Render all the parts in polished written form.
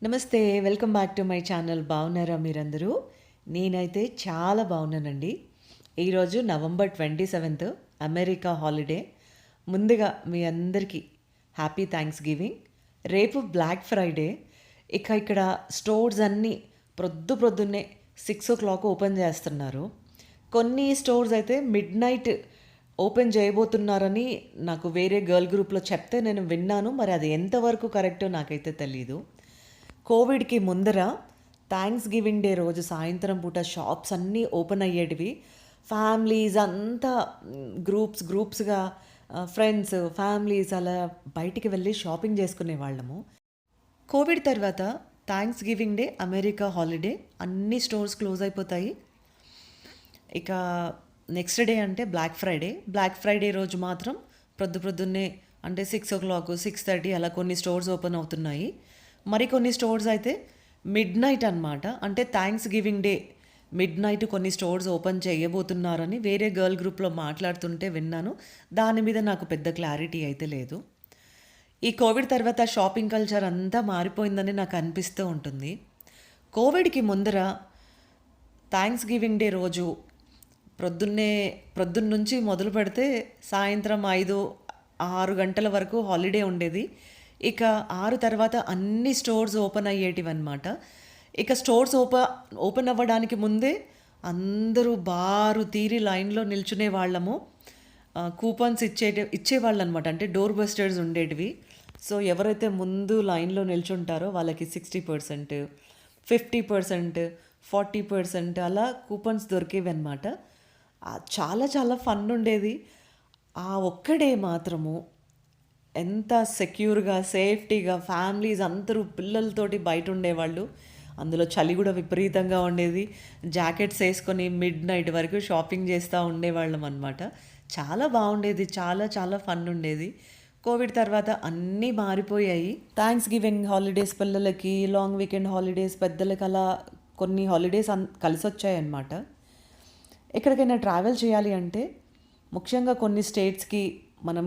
నమస్తే. Welcome back to my channel. బాగున్నారా మీరందరూ? నేనైతే చాలా బాగున్నానండి. ఈరోజు నవంబర్ 27 అమెరికా హాలిడే. ముందుగా మీ అందరికీ హ్యాపీ థ్యాంక్స్ గివింగ్. రేపు బ్లాక్ ఫ్రైడే. ఇక్కడ స్టోర్స్ అన్నీ ప్రొద్దున్నే 6 ఓపెన్ చేస్తున్నారు. కొన్ని స్టోర్స్ అయితే మిడ్ నైట్ ఓపెన్ చేయబోతున్నారని నాకు వేరే గర్ల్ గ్రూప్లో చెప్తే నేను విన్నాను. మరి అది ఎంతవరకు కరెక్టో నాకైతే తెలీదు. కోవిడ్కి ముందర థ్యాంక్స్ గివింగ్ డే రోజు సాయంత్రం పూట షాప్స్ అన్నీ ఓపెన్ అయ్యేటివి. ఫ్యామిలీస్ అంతా గ్రూప్స్గా ఫ్రెండ్స్ ఫ్యామిలీస్ అలా బయటికి వెళ్ళి షాపింగ్ చేసుకునే వాళ్ళము. కోవిడ్ తర్వాత thanks giving day America holiday, అన్ని స్టోర్స్ క్లోజ్ అయిపోతాయి. ఇక నెక్స్ట్ డే అంటే బ్లాక్ ఫ్రైడే రోజు మాత్రం ప్రొద్దున్నే అంటే 6 6:30 అలా కొన్ని స్టోర్స్ ఓపెన్ అవుతున్నాయి. మరికొన్ని స్టోర్స్ అయితే మిడ్ నైట్ అనమాట, అంటే thanks giving day mid night కొన్ని స్టోర్స్ ఓపెన్ చేయబోతున్నారని వేరే గర్ల్ గ్రూప్లో మాట్లాడుతుంటే విన్నాను. దాని మీద నాకు పెద్ద క్లారిటీ అయితే లేదు. ఈ కోవిడ్ తర్వాత షాపింగ్ కల్చర్ అంతా మారిపోయిందని నాకు అనిపిస్తూ ఉంటుంది. కోవిడ్కి ముందర థ్యాంక్స్ గివింగ్ డే రోజు ప్రొద్దున్న నుంచి మొదలు పెడితే సాయంత్రం 5-6 గంటల వరకు హాలిడే ఉండేది. ఇక 6 తర్వాత అన్ని స్టోర్స్ ఓపెన్ అయ్యేటివన్నమాట. ఇక స్టోర్స్ ఓపెన్ అవ్వడానికి ముందే అందరూ బారు తీరి లైన్లో నిల్చునే వాళ్ళము. కూపన్స్ ఇచ్చేవాళ్ళు అనమాట, అంటే డోర్ బస్టర్స్ ఉండేటివి. సో ఎవరైతే ముందు లైన్లో నిల్చుంటారో వాళ్ళకి 60%, 50%, 40% అలా కూపన్స్ దొరికేవి అనమాట. చాలా చాలా ఫన్ ఉండేది. ఆ ఒక్కడే మాత్రము ఎంత సెక్యూర్గా సేఫ్టీగా ఫ్యామిలీస్ అందరూ పిల్లలతోటి బయట ఉండేవాళ్ళు. అందులో చలి కూడా విపరీతంగా ఉండేది. జాకెట్స్ వేసుకొని మిడ్ నైట్ వరకు షాపింగ్ చేస్తూ ఉండేవాళ్ళం అనమాట. చాలా బాగుండేది, చాలా చాలా ఫన్ ఉండేది. కోవిడ్ తర్వాత అన్నీ మారిపోయాయి. థ్యాంక్స్ గివింగ్ హాలిడేస్ పిల్లలకి, లాంగ్ వీకెండ్ హాలిడేస్ పెద్దలకి, అలా కొన్ని హాలిడేస్ కలిసి వచ్చాయన్నమాట. ఎక్కడికైనా ట్రావెల్ చేయాలి అంటే ముఖ్యంగా కొన్ని స్టేట్స్కి మనం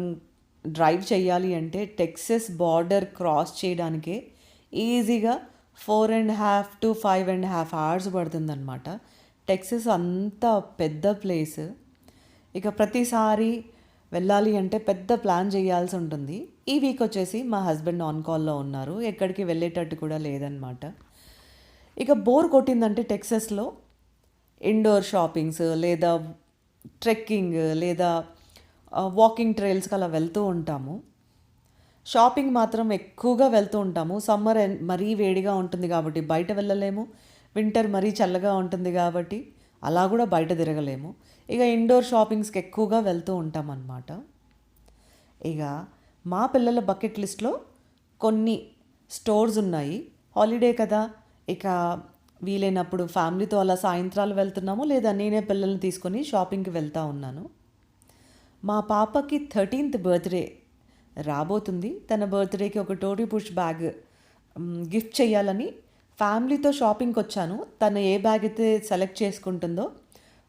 డ్రైవ్ చేయాలి అంటే టెక్సస్ బార్డర్ క్రాస్ చేయడానికే ఈజీగా 4.5 to 5.5 hours పడుతుందన్నమాట. టెక్సస్ అంత పెద్ద ప్లేస్. ఇక ప్రతిసారి వెళ్ళాలి అంటే పెద్ద ప్లాన్ చేయాల్సి ఉంటుంది. ఈ వీక్ వచ్చేసి మా హస్బెండ్ ఆన్ కాల్లో ఉన్నారు, ఎక్కడికి వెళ్ళేటట్టు కూడా లేదనమాట. ఇక బోర్ కొట్టిందంటే టెక్సస్లో ఇండోర్ షాపింగ్స్ లేదా ట్రెక్కింగ్ లేదా వాకింగ్ ట్రైల్స్కి అలా వెళ్తూ ఉంటాము. షాపింగ్ మాత్రం ఎక్కువగా వెళ్తూ ఉంటాము. సమ్మర్ మరీ వేడిగా ఉంటుంది కాబట్టి బయట వెళ్ళలేము. వింటర్ మరీ చల్లగా ఉంటుంది కాబట్టి అలా కూడా బయట తిరగలేము. ఇక ఇండోర్ షాపింగ్స్కి ఎక్కువగా వెళ్తూ ఉంటాం అన్నమాట. ఇక మా పిల్లల బకెట్ లిస్ట్లో కొన్ని స్టోర్స్ ఉన్నాయి. హాలిడే కదా, ఇక వీలైనప్పుడు ఫ్యామిలీతో అలా సాయంత్రాలు వెళ్తున్నాము, లేదా నేనే పిల్లల్ని తీసుకొని షాపింగ్కి వెళ్తూ ఉన్నాను. మా పాపకి 13th బర్త్డే రాబోతుంది. తన బర్త్డేకి ఒక టోరీ పుష్ బ్యాగ్ గిఫ్ట్ చేయాలని ఫ్యామిలీతో షాపింగ్కి వచ్చాను. తను ఏ బ్యాగ్ అయితే సెలెక్ట్ చేసుకుంటుందో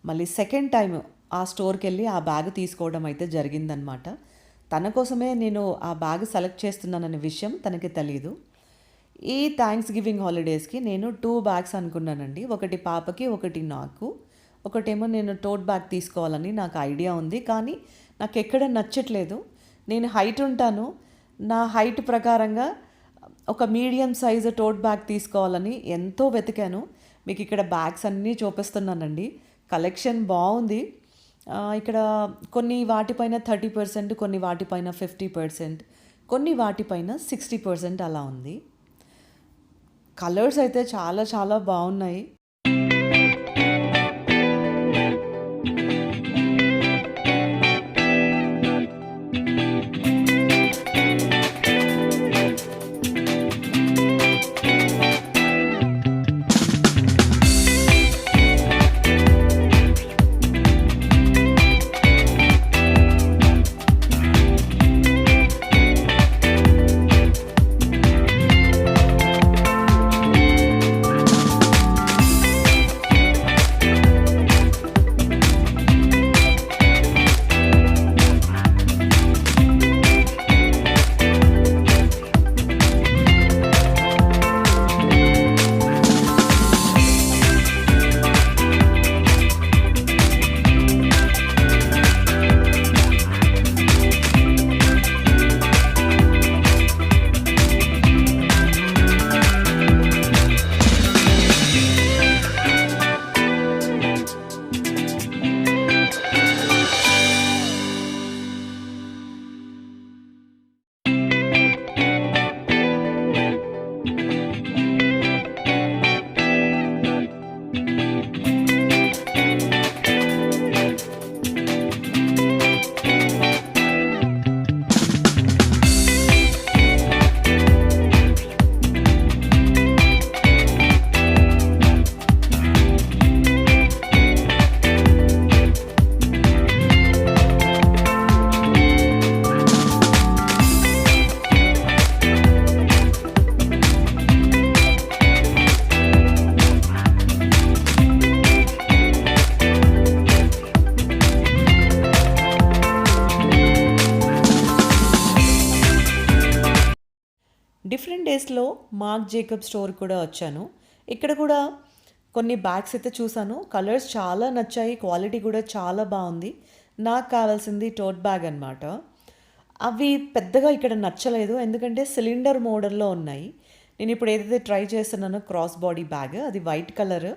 మళ్ళీ సెకండ్ టైం ఆ స్టోర్కి వెళ్ళి ఆ బ్యాగ్ తీసుకోవడం అయితే జరిగిందనమాట. తన కోసమే నేను ఆ బ్యాగ్ సెలెక్ట్ చేస్తున్నాననే విషయం తనకి తెలీదు. ఈ థ్యాంక్స్ గివింగ్ హాలిడేస్కి నేను 2 బ్యాగ్స్ అనుకున్నానండి. ఒకటి పాపకి, ఒకటి నాకు. ఒకటేమో నేను టోట్ బ్యాగ్ తీసుకోవాలని నాకు ఐడియా ఉంది, కానీ నాకు ఎక్కడ నచ్చట్లేదు. నేను హైట్ ఉంటాను, నా హైట్ ప్రకారంగా ఒక మీడియం సైజు టోట్ బ్యాగ్ తీసుకోవాలని ఎంతో వెతికాను. మీకు ఇక్కడ బ్యాగ్స్ అన్నీ చూపిస్తున్నానండి. కలెక్షన్ బాగుంది. ఇక్కడ కొన్ని వాటిపైన 30%, కొన్ని వాటిపైన 50%, కొన్ని వాటిపైన 60% అలా ఉంది. కలర్స్ అయితే చాలా చాలా బాగున్నాయి. ప్లేస్లో మార్క్ జేకబ్ స్టోర్ కూడా వచ్చాను. ఇక్కడ కూడా కొన్ని బ్యాగ్స్ అయితే చూసాను. కలర్స్ చాలా నచ్చాయి. క్వాలిటీ కూడా చాలా బాగుంది. నాకు కావాల్సింది టోట్ బ్యాగ్ అనమాట. అవి పెద్దగా ఇక్కడ నచ్చలేదు. ఎందుకంటే సిలిండర్ మోడల్‌లో ఉన్నాయి. నేను ఇప్పుడు ఏదైతే ట్రై చేస్తున్నానో క్రాస్ బాడీ బ్యాగ్ అది వైట్ కలర్.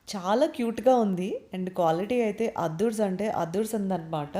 చాలా క్యూట్‌గా ఉంది. అండ్ క్వాలిటీ అయితే అద్దుర్స్ అంటే అద్దుర్స్ ఉందన్నమాట.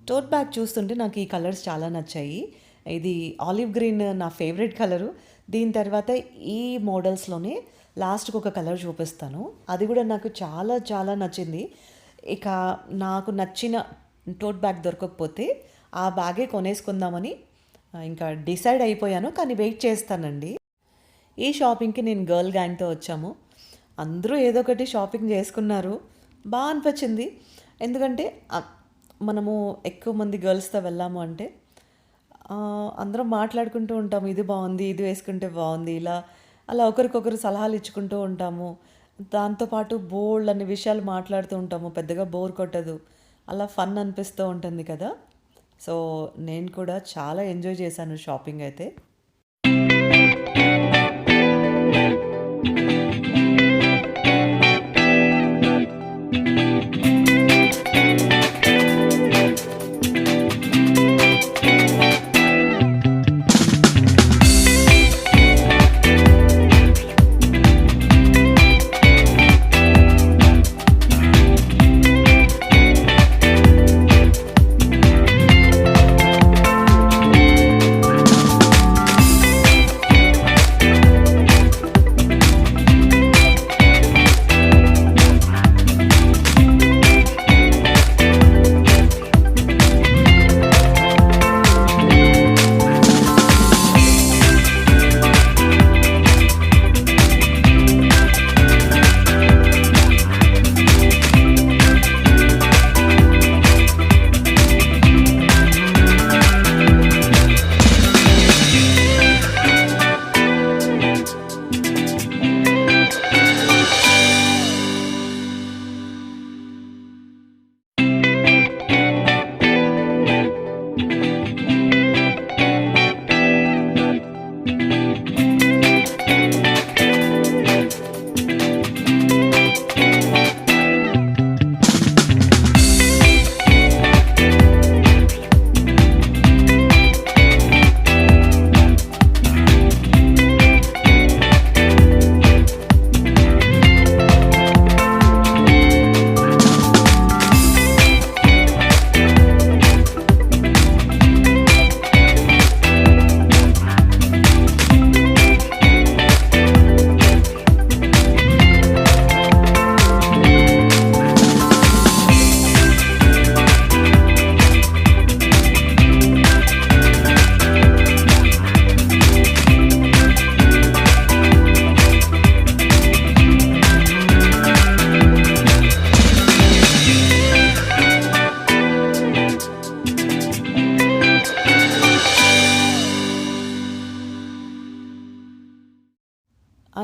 టోట్ బ్యాగ్ చూస్తుంటే నాకు ఈ కలర్స్ చాలా నచ్చాయి. ఇది ఆలివ్ గ్రీన్ నా ఫేవరెట్ కలరు. దీని తర్వాత ఈ మోడల్స్‌లోనే లాస్ట్‌కి ఒక కలర్ చూపిస్తాను. అది కూడా నాకు చాలా చాలా నచ్చింది. ఇక నాకు నచ్చిన టోట్ బ్యాగ్ దొరకకపోతే ఆ బ్యాగే కొనేసుకుందామని ఇంకా డిసైడ్ అయిపోయాను. కానీ వెయిట్ చేస్తానండి. ఈ షాపింగ్‌కి నేను గర్ల్ గ్యాంగ్‌తో వచ్చాము. అందరూ ఏదో ఒకటి షాపింగ్ చేసుకున్నారు. బా అనిపించింది. ఎందుకంటే మనము ఎక్కువ మంది గర్ల్స్‌తో వెళ్ళాము అంటే అందరం మాట్లాడుకుంటూ ఉంటాము. ఇది బాగుంది, ఇది వేసుకుంటే బాగుంది. అలా ఒకరికొకరు సలహాలు ఇచ్చుకుంటూ ఉంటాము. దాంతో పాటు బోలెడన్ని విషయాలు మాట్లాడుతూ ఉంటాము. పెద్దగా బోర్ కొట్టదు. అలా ఫన్ అనిపిస్తూ ఉంటుంది కదా! సో, నేను కూడా చాలా ఎంజాయ్ చేశాను షాపింగ్ అయితే.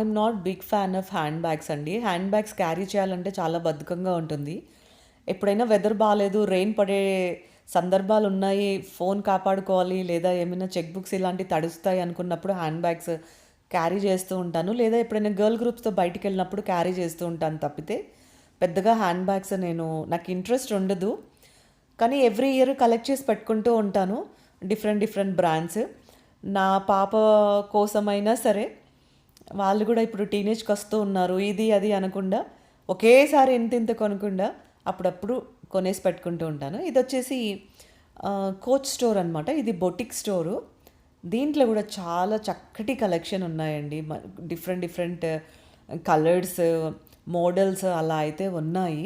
I'm not big fan of hand bags అండి. హ్యాండ్ బ్యాగ్స్ క్యారీ చేయాలంటే చాలా బద్ధకంగా ఉంటుంది. ఎప్పుడైనా వెదర్ బాలేదు, రెయిన్ పడే సందర్భాలు ఉన్నాయి, ఫోన్ కాపాడుకోవాలి లేదా ఏమైనా చెక్ బుక్స్ ఇలాంటివి తడుస్తాయి అనుకున్నప్పుడు హ్యాండ్ బ్యాగ్స్ క్యారీ చేస్తూ ఉంటాను. లేదా ఎప్పుడైనా గర్ల్ గ్రూప్స్‌తో బయటికెళ్ళినప్పుడు క్యారీ చేస్తూ ఉంటాను తప్పితే, పెద్దగా హ్యాండ్ బ్యాగ్స్ నాకు ఇంట్రెస్ట్ ఉండదు. కానీ ఎవ్రీ ఇయర్ కలెక్ట్ చేసి పెట్టుకుంటూ ఉంటాను. Different brands. నా పాప కోసమైనా సరే, వాళ్ళు కూడా ఇప్పుడు టీనేజ్‌కి వస్తూ ఉన్నారు. ఇది, అది అనకుండా ఒకేసారి ఇంతింత కొనకుండా అప్పుడప్పుడు కొనేసి పెట్టుకుంటూ ఉంటాను. ఇదొచ్చేసి కోచ్ స్టోర్ అనమాట. ఇది బొటిక్ స్టోరు. దీంట్లో కూడా చాలా చక్కటి కలెక్షన్ ఉన్నాయండి. డిఫరెంట్ కలర్స్, మోడల్స్ అలా అయితే ఉన్నాయి.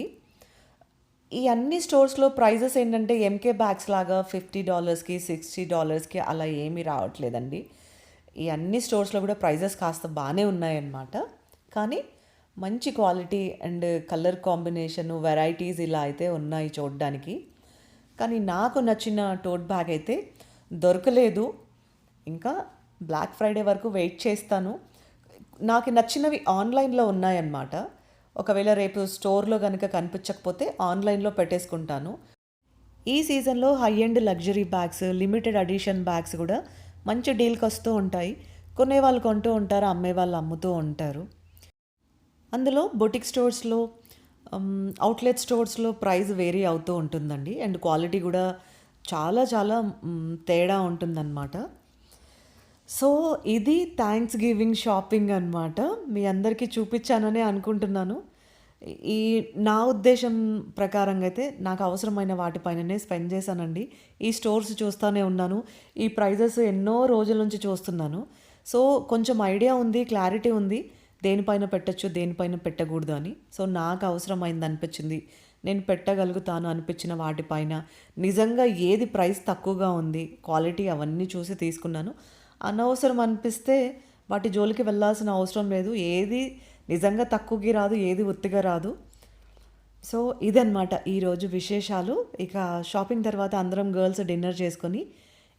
ఈ అన్ని స్టోర్స్‌లో ప్రైజెస్ ఏంటంటే ఎంకే బ్యాగ్స్ లాగా $50కి, $60కి అలా ఏమీ రావట్లేదండి. ఈ అన్ని స్టోర్స్‌లో కూడా ప్రైజెస్ కాస్త బాగానే ఉన్నాయన్నమాట. కానీ మంచి quality and colour combination, varieties ఇలా అయితే ఉన్నాయి చూడడానికి. కానీ నాకు నచ్చిన టోట్ బ్యాగ్ అయితే దొరకలేదు. ఇంకా బ్లాక్ ఫ్రైడే వరకు వెయిట్ చేస్తాను. నాకు నచ్చినవి ఆన్లైన్‌లో ఉన్నాయన్నమాట. ఒకవేళ రేపు స్టోర్‌లో గనుక కనిపించకపోతే ఆన్లైన్‌లో పెట్టేసుకుంటాను. ఈ సీజన్‌లో high end luxury bags, limited edition bags కూడా మంచి డీల్‌కి వస్తూ ఉంటాయి. కొనేవాళ్ళు కొంటూ ఉంటారు, అమ్మేవాళ్ళు అమ్ముతూ ఉంటారు. అందులో బొటిక్ స్టోర్స్‌లో, అవుట్‌లెట్ స్టోర్స్‌లో ప్రైస్ వేరీ అవుతూ ఉంటుందండి. అండ్ క్వాలిటీ కూడా చాలా తేడా ఉంటుందన్నమాట. సో, ఇది థాంక్స్ గివింగ్ షాపింగ్ అనమాట. మీ అందరికీ చూపించాననే అనుకుంటున్నాను. ఈ నా ఉద్దేశం ప్రకారంగా అయితే నాకు అవసరమైన వాటిపైననే స్పెండ్ చేశానండి. ఈ స్టోర్స్ చూస్తానే ఉన్నాను. ఈ ప్రైజెస్ ఎన్నో రోజుల నుంచి చూస్తున్నాను. సో, కొంచెం ఐడియా ఉంది, క్లారిటీ ఉంది. దేనిపైన పెట్టొచ్చు, దేనిపైన పెట్టకూడదు అని. సో, నాకు అవసరమైంది అనిపించింది, నేను పెట్టగలుగుతాను అనిపించిన వాటిపైన నిజంగా ఏది ప్రైస్ తక్కువగా ఉంది, క్వాలిటీ అవన్నీ చూసి తీసుకున్నాను. అనవసరం అనిపిస్తే వాటి జోలికి వెళ్ళాల్సిన అవసరం లేదు. ఏది నిజంగా తక్కువకి రాదు, ఏది ఉత్తిగా రాదు. సో, ఇదన్నమాట ఈరోజు విశేషాలు. ఇక షాపింగ్ తర్వాత అందరం గర్ల్స్ డిన్నర్ చేసుకొని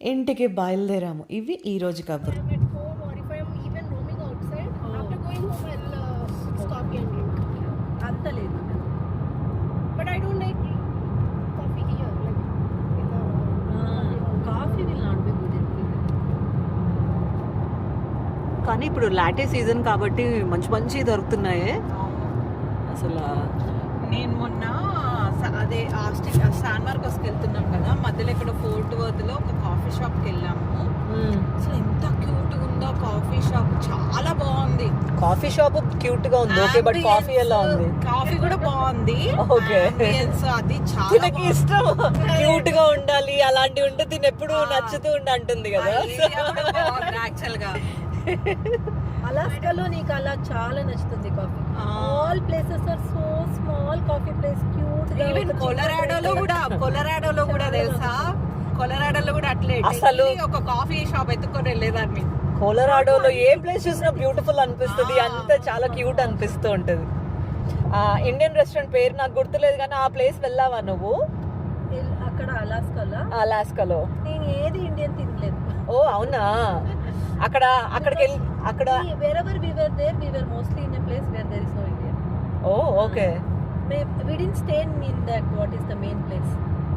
ఇంటికి బయలుదేరాము. ఇవి ఈరోజు కబుర్లు. I'm at home or if I'm even roaming outside, after going home I'll stop here and drink. అంత లేదు. But I don't like coffee here, like in the coffee will not be good in కానీ ఇప్పుడు latte season కాబట్టి మంచి దొరుకుతున్నాయి అసలు. నేను మొన్న అదే శాన్ మార్కోస్కి వెళ్తున్నాం కదా, మధ్యలో ఇక్కడ ఫోర్ట్ వర్త్లో ఒక కాఫీ షాప్కి వెళ్ళాము. అసలు ఎంత క్యూట్గా ఉందో కాఫీ షాప్, చాలా బాగుంది. కాఫీ షాప్ క్యూట్ గా ఉంది, ఓకే, బట్ కాఫీ ఎలా ఉంది? కాఫీ కూడా బాగుంది. ఓకే, అది చాలా ఇష్టం, క్యూట్ గా ఉండాలి అలాంటివి ఉంటే తిని ఎప్పుడు నచ్చుతూ అంటుంది కదా యాక్చువల్ గా. అలాస్కాలో నీకు అలా చాలా నచ్చుతుంది coffee. All places are so small, coffee place cute గా. ఈవెన్ కొలరాడోలో కూడా తెలుసా, కొలరాడోలో కూడా అట్లే అసలు ఒక కాఫీ షాప్ ఎత్తుకొని వెళ్ళేదాన్ని. కొలరాడోలో ఏ ప్లేస్ చూసినా బ్యూటిఫుల్ అనిపిస్తుంది, అంత చాలా క్యూట్ అనిపిస్తూ ఉంటుంది. ఇండియన్ రెస్టారెంట్ పేరు నాకు గుర్తులేదు కానీ ఆ ప్లేస్ వెళ్ళావా నువ్వు? అక్కడ అలాస్కాలో నేను ఏది ఇండియన్ తినలేదు. ఓ అవునా? అక్కడికి వెళ్ళి అక్కడ wherever we were there, we were mostly in a place where there is no Indian. Oh okay. We didn't stay in that what is the main place.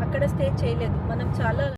అక్కడ స్టే చేయలేదు మనం. చాలా